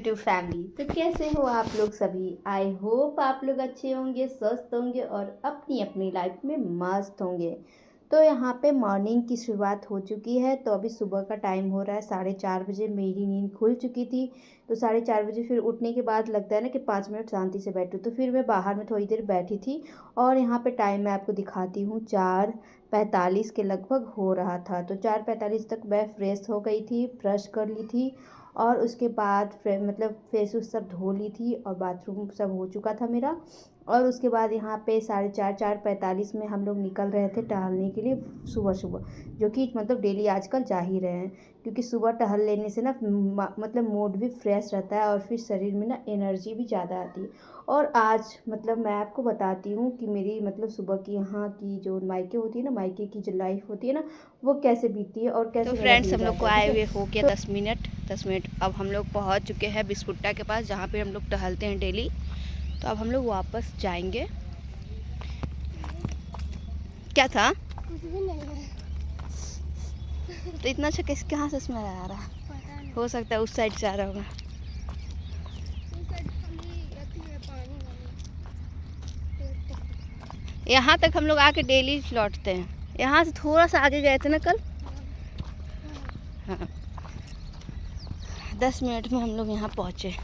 YouTube family. तो कैसे हो आप लोग सभी? आई होप आप लोग अच्छे होंगे, स्वस्थ होंगे और अपनी अपनी लाइफ में मस्त होंगे। तो यहाँ पे मॉर्निंग की शुरुआत हो चुकी है। तो अभी सुबह का टाइम हो रहा है 4:30 बजे। मेरी नींद खुल चुकी थी। तो 4:30 बजे फिर उठने के बाद लगता है ना कि 5 मिनट शांति से बैठूँ। तो फिर मैं बाहर में थोड़ी देर बैठी थी और यहाँ पे टाइम मैं आपको दिखाती हूँ, 4:45 के लगभग हो रहा था। तो 4:45 तक मैं फ्रेश हो गई थी, ब्रश कर ली थी और उसके बाद फिर मतलब फेस उस सब धो ली थी और बाथरूम सब हो चुका था मेरा। और उसके बाद यहाँ पे 4:45 में हम लोग निकल रहे थे टहलने के लिए सुबह सुबह, जो कि मतलब डेली आजकल जा ही रहे हैं, क्योंकि सुबह टहल लेने से ना मतलब मूड भी फ्रेश रहता है और फिर शरीर में ना एनर्जी भी ज़्यादा आती है। और आज मतलब मैं आपको बताती हूँ कि मेरी मतलब सुबह की यहाँ की जो मायके होती है ना, मायके की जो लाइफ होती है ना, वो कैसे बीतती है और कैसे। तो फ्रेंड्स, हम लोग को आए हुए हो गया 10 मिनट। अब हम लोग पहुंच चुके हैं बिस्कुट्टा के पास, जहाँ पे हम लोग टहलते हैं डेली। तो अब हम लोग वापस जाएंगे। क्या था? कुछ भी नहीं है। तो इतना अच्छा कैसे, कहाँ से स्मेल आ रहा है? हो सकता है उस साइड से आ रहा होगा। यहाँ तक हम लोग आके डेली लौटते हैं। यहाँ से थोड़ा सा आगे गए थे ना कल। हाँ, 10 मिनट में हम लोग यहाँ पहुँचे।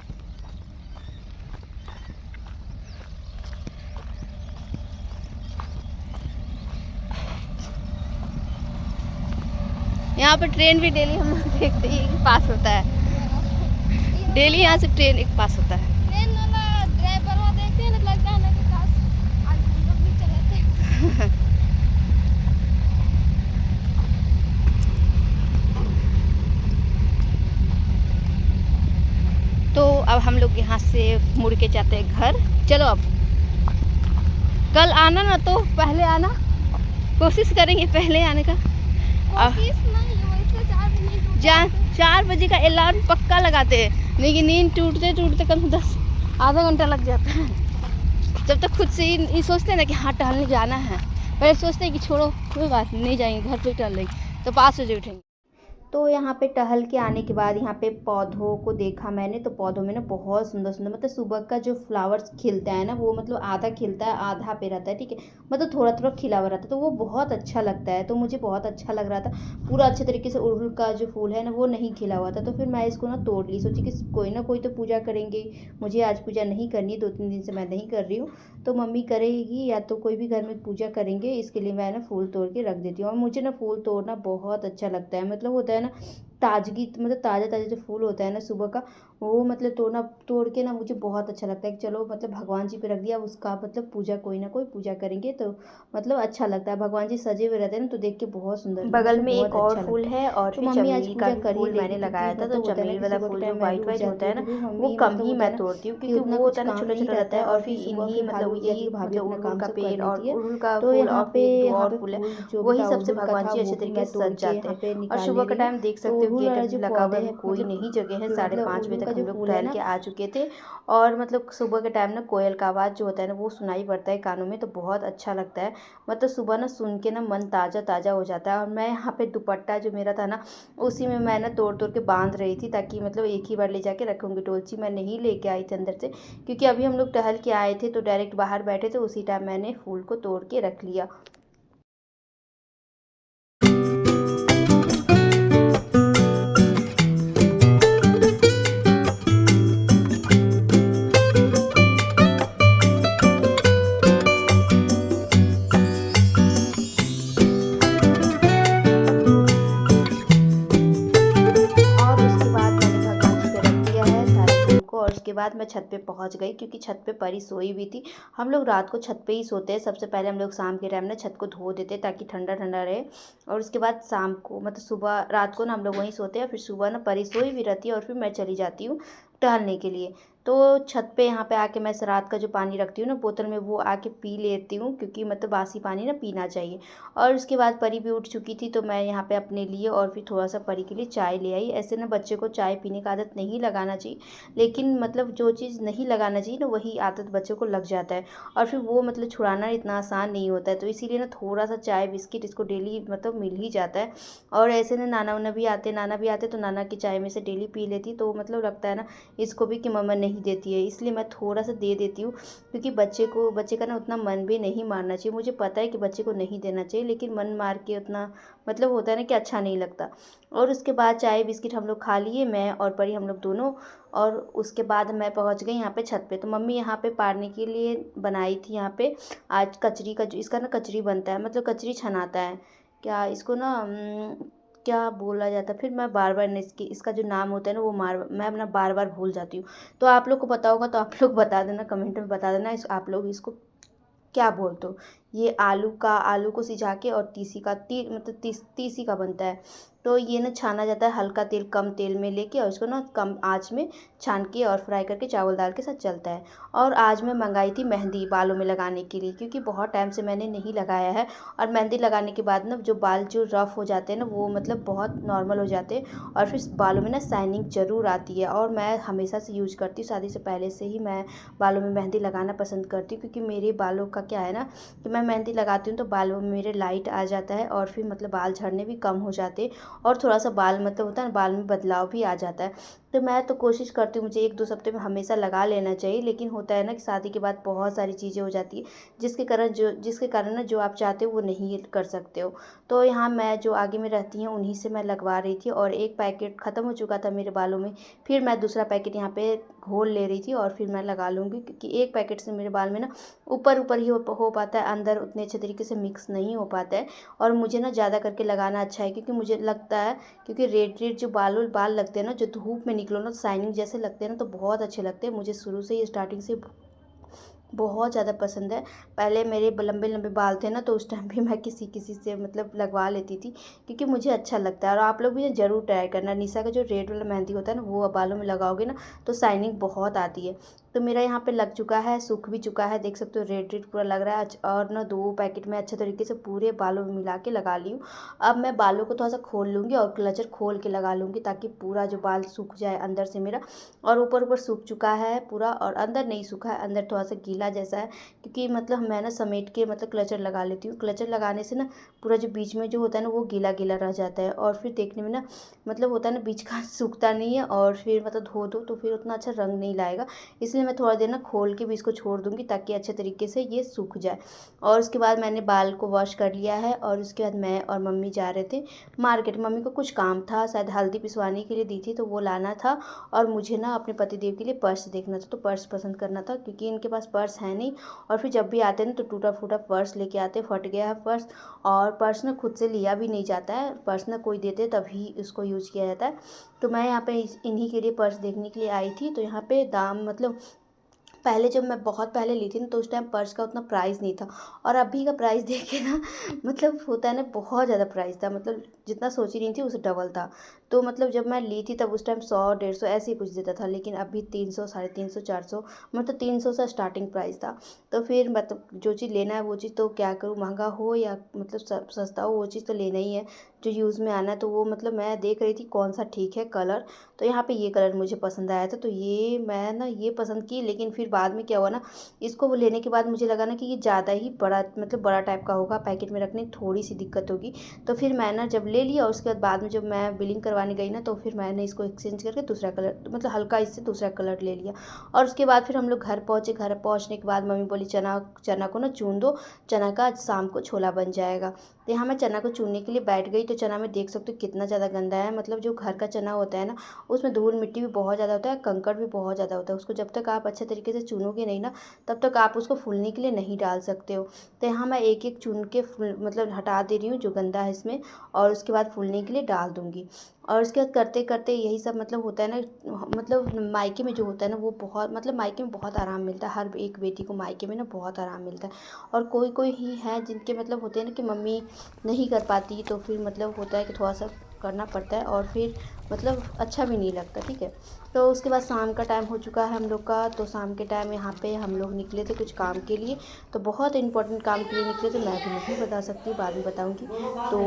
यहाँ पर ट्रेन भी डेली हम लोग देखते ही पास होता है। डेली यहाँ से ट्रेन एक पास होता है। ट्रेन वाला ड्राइवर वो देखते हैं ना, लगता है ना कि काश आज हम लोग भी चलाते। तो अब हम लोग यहाँ से मुड़ के जाते हैं घर। चलो अब कल आना ना, तो पहले आना, कोशिश करेंगे पहले आने का। कोशिश नहीं, वैसे 4 बजे 4 बजे का अलार्म पक्का लगाते हैं, लेकिन नींद टूटते टूटते कम 10 आधा घंटा लग जाता है। जब तक खुद से ही सोचते हैं ना कि हाँ टहलने जाना है, पहले सोचते हैं कि छोड़ो कोई बात नहीं, जाएंगे घर पे टहल लेंगे, तो 5 बजे उठेंगे। तो यहाँ पे टहल के आने के बाद यहाँ पे पौधों को देखा मैंने। तो पौधों में ना बहुत सुंदर सुंदर मतलब सुबह का जो फ्लावर्स खिलता है ना, वो मतलब आधा खिलता है आधा पे रहता है, ठीक है, मतलब थोड़ा थोड़ा खिला हुआ रहता है। तो वो बहुत अच्छा लगता है। तो मुझे बहुत अच्छा लग रहा था। पूरा अच्छे तरीके से अड़हुल का जो फूल है ना, वो नहीं खिला हुआ था। तो फिर मैं इसको ना तोड़ ली, सोची कि कोई ना कोई तो पूजा करेंगे, मुझे आज पूजा नहीं करनी, 2-3 दिन से मैं नहीं कर रही हूँ, तो मम्मी करेगी या तो कोई भी घर में पूजा करेंगे, इसके लिए मैं ना फूल तोड़ के रख देती हूँ। और मुझे ना फूल तोड़ना बहुत अच्छा लगता है। मतलब होता है ना ताजगी, मतलब ताज़ा ताज़ा जो फूल होता है ना सुबह का, वो मतलब तोड़ के ना मुझे बहुत अच्छा लगता है कि चलो मतलब भगवान जी पे रख दिया, उसका मतलब पूजा कोई ना कोई पूजा करेंगे, तो मतलब अच्छा लगता है। भगवान जी सजे हुए रहते हैं ना, तो देख के बहुत सुंदर, बगल मतलब में बहुत एक और अच्छा फूल लगता है। है, और तो फिर मम्मी आज चमेली का पूजा भी कर ही फूल मैंने लेगी, लगाया क्योंकि था। तो मतलब होता है ना चमेली कि वाला सुबह के फूल जो टाइम मैं भी वाइट उठ वाइट होता जाती है हूँ, ना, तो फिर वो मम्मी कम मतलब ही होता है मैं ना तोड़ती हूँ, कि क्योंकि उतना वो कुछ होता है ना काम छोटा नहीं छोटा रहता रहता है। है और और फिर फिर सुबह इन्हीं के मतलब भाभी यही जैसे कि भाभी मतलब अपना अड़हुल काम का सब कर पेड़ और लेती है। अड़हुल का तो फूल यहाँ और पे फिर एक दो यहाँ और पे फूल है, फूल जो भी वही था सबसे अड़हुल का भगवान था, जी वो अच्छे भी तरीके मैं से तोड़ सज के जाते यहाँ हैं। पे और निकाल सुबह ले का रही हूँ। टाइम देख तो सकते हो, अड़हुल गेट वाला अभी जो लगा हुआ पौधे है, है कोई नहीं जगह है। मतलब 5:30 बजे अड़हुल तक का जो हम लोग फूल है टहल ना, के आ चुके थे। और मतलब सुबह के टाइम ना कोयल का आवाज़ जो होता है ना, वो सुनाई पड़ता है कानों में, तो बहुत अच्छा लगता है। मतलब सुबह ना सुन के ना मन ताज़ा ताज़ा हो जाता है। और मैं यहाँ पे दुपट्टा जो मेरा था ना, उसी में मैं ना तोड़ तोड़ के बांध रही थी, ताकि मतलब एक ही बार ले जाके रखूँगी। डोलची मैं नहीं लेके आई थी अंदर से, क्योंकि अभी हम लोग टहल के आए थे तो डायरेक्ट बाहर बैठे थे, उसी टाइम मैंने फूल को तोड़ के रख लिया। और उसके बाद मैंने भगवान जी पे रख दिया है सारे फूल को। और उसके बाद मैं छत पे पहुंच गई, क्योंकि छत पे परी सोई हुई थी। हम लोग रात को छत पे ही सोते हैं। सबसे पहले हम लोग शाम के टाइम ना छत को धो देते ताकि ठंडा ठंडा रहे। और उसके बाद शाम को मतलब सुबह रात को ना हम लोग वहीं सोते हैं। फिर सुबह ना परी सोई भी रहती है और फिर मैं चली जाती हूँ टहलने के लिए। तो छत पे यहाँ पे आके मैं रात का जो पानी रखती हूँ ना बोतल में, वो आके पी लेती हूँ, क्योंकि मतलब बासी पानी ना पीना चाहिए। और उसके बाद परी भी उठ चुकी थी, तो मैं यहाँ पे अपने लिए और फिर थोड़ा सा परी के लिए चाय ले आई। ऐसे ना बच्चे को चाय पीने का आदत नहीं लगाना चाहिए, लेकिन मतलब जो चीज़ नहीं लगाना चाहिए ना, वही आदत बच्चे को लग जाता है। और फिर वो मतलब छुड़ाना इतना आसान नहीं होता है। तो इसीलिए ना थोड़ा सा चाय बिस्किट इसको डेली मतलब मिल ही जाता है। और ऐसे ना नाना वाना भी आते, नाना भी आते, तो नाना की चाय में से डेली पी लेती। तो मतलब लगता है ना इसको भी कि मम्मा नहीं देती है, इसलिए मैं थोड़ा सा दे देती हूँ, क्योंकि बच्चे का ना उतना मन भी नहीं मारना चाहिए। मुझे पता है कि बच्चे को नहीं देना चाहिए, लेकिन मन मार के उतना मतलब होता है ना कि अच्छा नहीं लगता। और उसके बाद चाय बिस्किट हम लोग खा लिए, मैं और परी हम लोग दोनों। और उसके बाद मैं पहुंच गई यहाँ पे छत पे। तो मम्मी यहाँ पे पारने के लिए बनाई थी यहाँ पे आज कचरी का, जो इसका ना कचरी बनता है, मतलब कचरी छनाता है, क्या इसको ना क्या बोला जाता है, फिर मैं बार बार इसका जो नाम होता है ना वो मैं अपना बार बार भूल जाती हूँ। तो आप लोग को पता होगा तो आप लोग बता देना, कमेंट में बता देना आप लोग इसको क्या बोलते हो। ये आलू को सिझा के और मतलब तीसी का बनता है। तो ये ना छाना जाता है हल्का तेल, कम तेल में लेके, और इसको ना कम आंच में छान के और फ्राई करके चावल दाल के साथ चलता है। और आज मैं मंगाई थी मेहंदी बालों में लगाने के लिए, क्योंकि बहुत टाइम से मैंने नहीं लगाया है। और मेहंदी लगाने के बाद ना जो बाल जो रफ़ हो जाते हैं ना वो मतलब बहुत नॉर्मल हो जाते हैं, और फिर बालों में ना शाइनिंग ज़रूर आती है। और मैं हमेशा से यूज करती हूँ, शादी से पहले से ही मैं बालों में मेहंदी लगाना पसंद करती हूँ, क्योंकि मेरे बालों का क्या है ना कि मैं मेहंदी लगाती हूँ तो बालों में मेरे लाइट आ जाता है, और फिर मतलब बाल झड़ने भी कम हो जाते, और थोड़ा सा बाल मतलब होता है ना बाल में बदलाव भी आ जाता है। तो मैं तो कोशिश करती हूँ मुझे 1-2 हफ्ते में हमेशा लगा लेना चाहिए, लेकिन होता है ना कि शादी के बाद बहुत सारी चीज़ें हो जाती है, जिसके कारण ना जो आप चाहते हो वो नहीं कर सकते हो। तो यहाँ मैं जो आगे में रहती हैं उन्हीं से मैं लगवा रही थी, और एक पैकेट ख़त्म हो चुका था मेरे बालों में, फिर मैं दूसरा पैकेट यहाँ पे घोल ले रही थी, और फिर मैं लगा लूँगी, क्योंकि एक पैकेट से मेरे बाल में ना ऊपर ऊपर ही हो पाता है, अंदर उतने अच्छे तरीके से मिक्स नहीं हो पाता है। और मुझे ना ज़्यादा करके लगाना अच्छा है, क्योंकि मुझे लगता है क्योंकि रेड जो बाल लगते हैं ना, जो धूप में निकलो ना शाइनिंग जैसे लगते हैं ना, तो बहुत अच्छे लगते हैं। मुझे शुरू से ही स्टार्टिंग से बहुत ज़्यादा पसंद है। पहले मेरे लंबे लंबे बाल थे ना, तो उस टाइम भी मैं किसी से मतलब लगवा लेती थी, क्योंकि मुझे अच्छा लगता है। और आप लोग भी ज़रूर ट्राई करना, निशा का जो रेड वाला मेहंदी होता है ना वो बालों में लगाओगे ना तो शाइनिंग बहुत आती है। तो मेरा यहाँ पे लग चुका है, सूख भी चुका है, देख सकते हो रेड पूरा लग रहा है। और ना 2 पैकेट में अच्छे तरीके से पूरे बालों में मिला के लगा ली हूँ। अब मैं बालों को थोड़ा सा खोल लूँगी और क्लचर खोल के लगा लूँगी, ताकि पूरा जो बाल सूख जाए अंदर से मेरा। और ऊपर ऊपर सूख चुका है पूरा, और अंदर नहीं सूखा है, अंदर थोड़ा सा गीला जैसा है, क्योंकि मतलब मैं ना समेट के मतलब क्लचर लगा लेती हूँ। क्लचर लगाने से ना पूरा जो बीच में जो होता है ना वो गीला गीला रह जाता है, और फिर देखने में ना मतलब होता है ना बीच का सूखता नहीं है, और फिर मतलब धो दो तो फिर उतना अच्छा रंग नहीं लाएगा। इसलिए मैं थोड़ा देर ना खोल के भी इसको छोड़ दूँगी, ताकि अच्छे तरीके से ये सूख जाए। और उसके बाद मैंने बाल को वॉश कर लिया है, और उसके बाद मैं और मम्मी जा रहे थे मार्केट। मम्मी को कुछ काम था, शायद हल्दी पिसवाने के लिए दी थी तो वो लाना था, और मुझे ना अपने पतिदेव के लिए पर्स देखना था, तो पर्स पसंद करना था, क्योंकि इनके पास पर्स है नहीं। और फिर जब भी आते हैं ना तो टूटा फूटा पर्स लेके आते, फट गया है पर्स। और पर्स ना खुद से लिया भी नहीं जाता है, पर्स ना कोई देते तभी इसको यूज किया जाता है। तो मैं यहाँ पे इन्हीं के लिए पर्स देखने के लिए आई थी। तो यहाँ पे दाम मतलब पहले जब मैं बहुत पहले ली थी ना तो उस टाइम पर्स का उतना प्राइस नहीं था, और अभी का प्राइस देख के ना मतलब होता है ना बहुत ज़्यादा प्राइस था, मतलब जितना सोची नहीं थी उससे डबल था। तो मतलब जब मैं ली थी तब उस टाइम 100-150 ऐसे ही कुछ देता था, लेकिन अभी 300 350 400 मतलब 300 से स्टार्टिंग प्राइस था। तो फिर मतलब जो चीज़ लेना है वो चीज़ तो क्या करूँ, महंगा हो या मतलब सस्ता हो वो चीज़ तो लेना ही है, जो यूज़ में आना है। तो वो मतलब मैं देख रही थी कौन सा ठीक है कलर, तो यहाँ पे ये कलर मुझे पसंद आया था, तो ये मैं ना ये पसंद की। लेकिन फिर बाद में क्या हुआ ना, इसको वो लेने के बाद मुझे लगा ना कि ये ज़्यादा ही बड़ा मतलब बड़ा टाइप का होगा, पैकेट में रखने थोड़ी सी दिक्कत होगी। तो फिर मैं ना जब ले लिया, और उसके बाद में जब मैं बिलिंग करवाने गई ना तो फिर मैंने इसको एक्सचेंज करके दूसरा कलर मतलब हल्का इससे दूसरा कलर ले लिया। और उसके बाद फिर हम लोग घर पहुँचे। घर पहुँचने के बाद मम्मी बोली चना को ना चून दो, चना का शाम को छोला बन जाएगा। तो यहाँ मैं चना को चूनने के लिए बैठ गई, तो चना में देख सकते हो कितना ज़्यादा गंदा है। मतलब जो घर का चना होता है ना उसमें धूल मिट्टी भी बहुत ज़्यादा होता है, कंकड़ भी बहुत ज़्यादा होता है। उसको जब तक आप अच्छे तरीके से चुनोगे नहीं ना तब तक आप उसको फूलने के लिए नहीं डाल सकते हो। तो यहाँ मैं एक एक चुन के मतलब हटा दे रही हूँ जो गंदा है इसमें, और उसके बाद फूलने के लिए डाल दूँगी। और उसके बाद करते करते यही सब मतलब होता है ना, मतलब मायके में जो होता है ना वो बहुत मतलब मायके में बहुत आराम मिलता है। हर एक बेटी को मायके में ना बहुत आराम मिलता है। और कोई कोई ही है जिनके मतलब होते हैं ना कि मम्मी नहीं कर पाती, तो फिर मतलब होता है कि थोड़ा सा करना पड़ता है, और फिर मतलब अच्छा भी नहीं लगता। ठीक है, तो उसके बाद शाम का टाइम हो चुका है हम लोग का। तो शाम के टाइम यहाँ पे हम लोग निकले थे कुछ काम के लिए, तो बहुत इंपॉर्टेंट काम के लिए निकले थे, मैं भी नहीं बता सकती, बाद में बताऊँगी। तो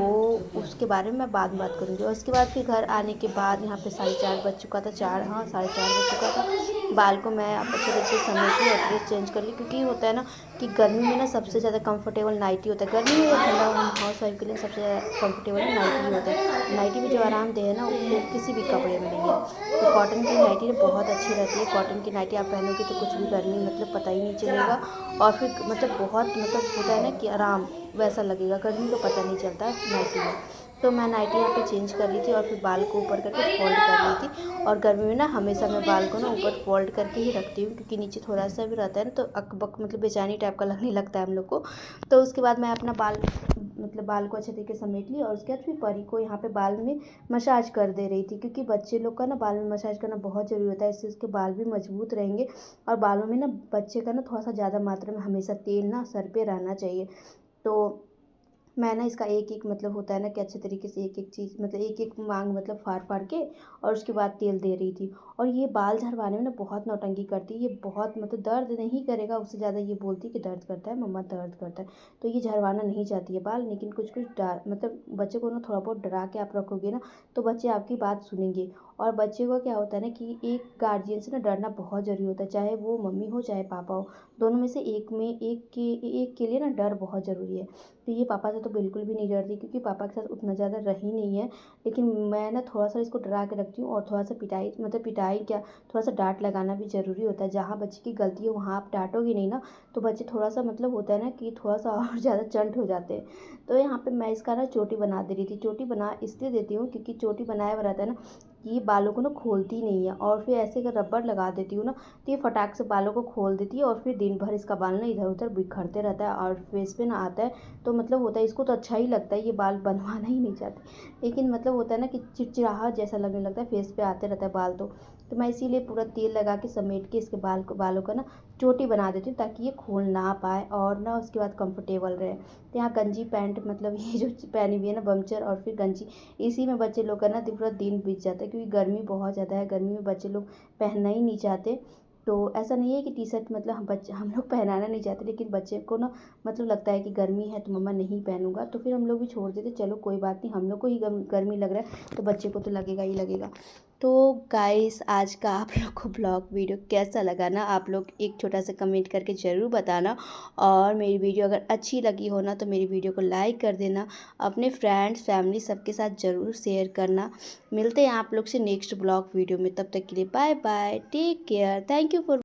उसके बारे में मैं बाद में बात करूँगी। और उसके बाद फिर घर आने के बाद यहाँ पे 4:30 बज चुका था, 4:30 बज चुका था। बाल को मैं अच्छे तरीके से समेटी और ड्रेस चेंज कर ली, क्योंकि होता है ना कि गर्मी में ना सबसे ज़्यादा कंफर्टेबल नाइटी होता है। गर्मी में या ठंडा हाउस वाइफ के लिए सबसे ज़्यादा कंफर्टेबल नाइटी ही होता है। नाइटी में जो आरामदेह है ना वो किसी भी कपड़े में नहीं है। तो कॉटन की नाइटी बहुत अच्छी रहती है। कॉटन की नाइटी आप पहनोगे तो कुछ भी गर्मी मतलब पता ही नहीं चलेगा, और फिर मतलब बहुत मतलब होता है ना कि आराम वैसा लगेगा, गर्मी का पता नहीं चलता नाइटी में। तो मैं नाइटी यहाँ पे चेंज कर ली थी और फिर बाल को ऊपर करके फोल्ड कर ली थी। और गर्मी में ना हमेशा मैं बाल को ना ऊपर फोल्ड करके ही रखती हूँ, क्योंकि नीचे थोड़ा सा भी रहता है ना तो अकबक मतलब बेचैनी टाइप का लगने लगता है हम लोग को। तो उसके बाद मैं अपना बाल मतलब बाल को अच्छे तरीके से समेट ली, और उसके बाद फिर परी को यहाँ पे बाल में मसाज कर दे रही थी, क्योंकि बच्चे लोग का ना बाल में मसाज करना बहुत ज़रूरी होता है। इससे उसके बाल भी मजबूत रहेंगे, और बालों में ना बच्चे का ना थोड़ा सा ज़्यादा मात्रा में हमेशा तेल ना सर पे रहना चाहिए। तो मैं ना इसका एक एक मतलब होता है ना कि अच्छे तरीके से एक एक चीज़ मतलब एक एक मांग मतलब फाड़ फाड़ के और उसके बाद तेल दे रही थी। और ये बाल झड़वाने में ना बहुत नौटंकी करती है, ये बहुत मतलब दर्द नहीं करेगा, उससे ज़्यादा ये बोलती है कि दर्द करता है मम्मा, दर्द करता है। तो ये झड़वाना नहीं चाहती है बाल, लेकिन कुछ कुछ डर मतलब बच्चे को ना थोड़ा बहुत डरा के आप रखोगे ना तो बच्चे आपकी बात सुनेंगे। और बच्चे को क्या होता है ना कि एक गार्जियन से ना डरना बहुत ज़रूरी होता है, चाहे वो मम्मी हो चाहे पापा हो, दोनों में से एक के लिए ना डर बहुत ज़रूरी है। तो ये पापा से तो बिल्कुल भी नहीं डरती, क्योंकि पापा के साथ उतना ज़्यादा रही नहीं है। लेकिन मैं ना थोड़ा सा इसको डरा के रखती हूँ, और थोड़ा सा पिटाई मतलब पिटाई क्या, थोड़ा सा डांट लगाना भी ज़रूरी होता है। जहाँ बच्चे की गलती है वहाँ आप डांटोगे नहीं ना तो बच्चे थोड़ा सा मतलब होता है ना कि थोड़ा सा और ज़्यादा चंट हो जाते हैं। तो यहाँ पे मैं इसका ना चोटी बना दे रही थी। चोटी बना इसलिए देती हूँ क्योंकि चोटी बनाया हुआ रहता है ना, ये बालों को ना खोलती नहीं है, और फिर ऐसे अगर रबड़ लगा देती हूँ ना तो ये फटाक से बालों को खोल देती है, और फिर दिन भर इसका बाल ना इधर उधर बिखरते रहता है और फेस पे ना आता है। तो मतलब होता है इसको तो अच्छा ही लगता है, ये बाल बनवाना ही नहीं चाहती, लेकिन मतलब होता है ना कि चिड़चिड़ाहट जैसा लगने लगता है, फेस पे आते रहता है बाल। तो मैं इसीलिए पूरा तेल लगा के समेट के इसके बालों का ना चोटी बना देती हूँ, ताकि ये खोल ना पाए और ना उसके बाद कंफर्टेबल रहे। तो यहाँ गंजी पैंट मतलब ये जो पहनी हुई है ना बमचर और फिर गंजी, इसी में बच्चे लोग का ना पूरा दिन बीत जाता है, क्योंकि गर्मी बहुत ज़्यादा है। गर्मी में बच्चे लोग पहनना ही नहीं चाहते। तो ऐसा नहीं है कि टी शर्ट मतलब हम लोग पहनाना नहीं चाहते, लेकिन बच्चे को ना मतलब लगता है कि गर्मी है तो मम्मा नहीं पहनूंगा, तो फिर हम लोग भी छोड़ देते, चलो कोई बात नहीं, हम लोग को ही गर्मी लग रहा है तो बच्चे को तो लगेगा ही लगेगा। तो गाइस आज का आप लोग को ब्लॉग वीडियो कैसा लगा ना, आप लोग एक छोटा सा कमेंट करके ज़रूर बताना। और मेरी वीडियो अगर अच्छी लगी हो ना तो मेरी वीडियो को लाइक कर देना, अपने फ्रेंड्स फैमिली सबके साथ ज़रूर शेयर करना। मिलते हैं आप लोग से नेक्स्ट ब्लॉग वीडियो में, तब तक के लिए bye bye, take care, thank you for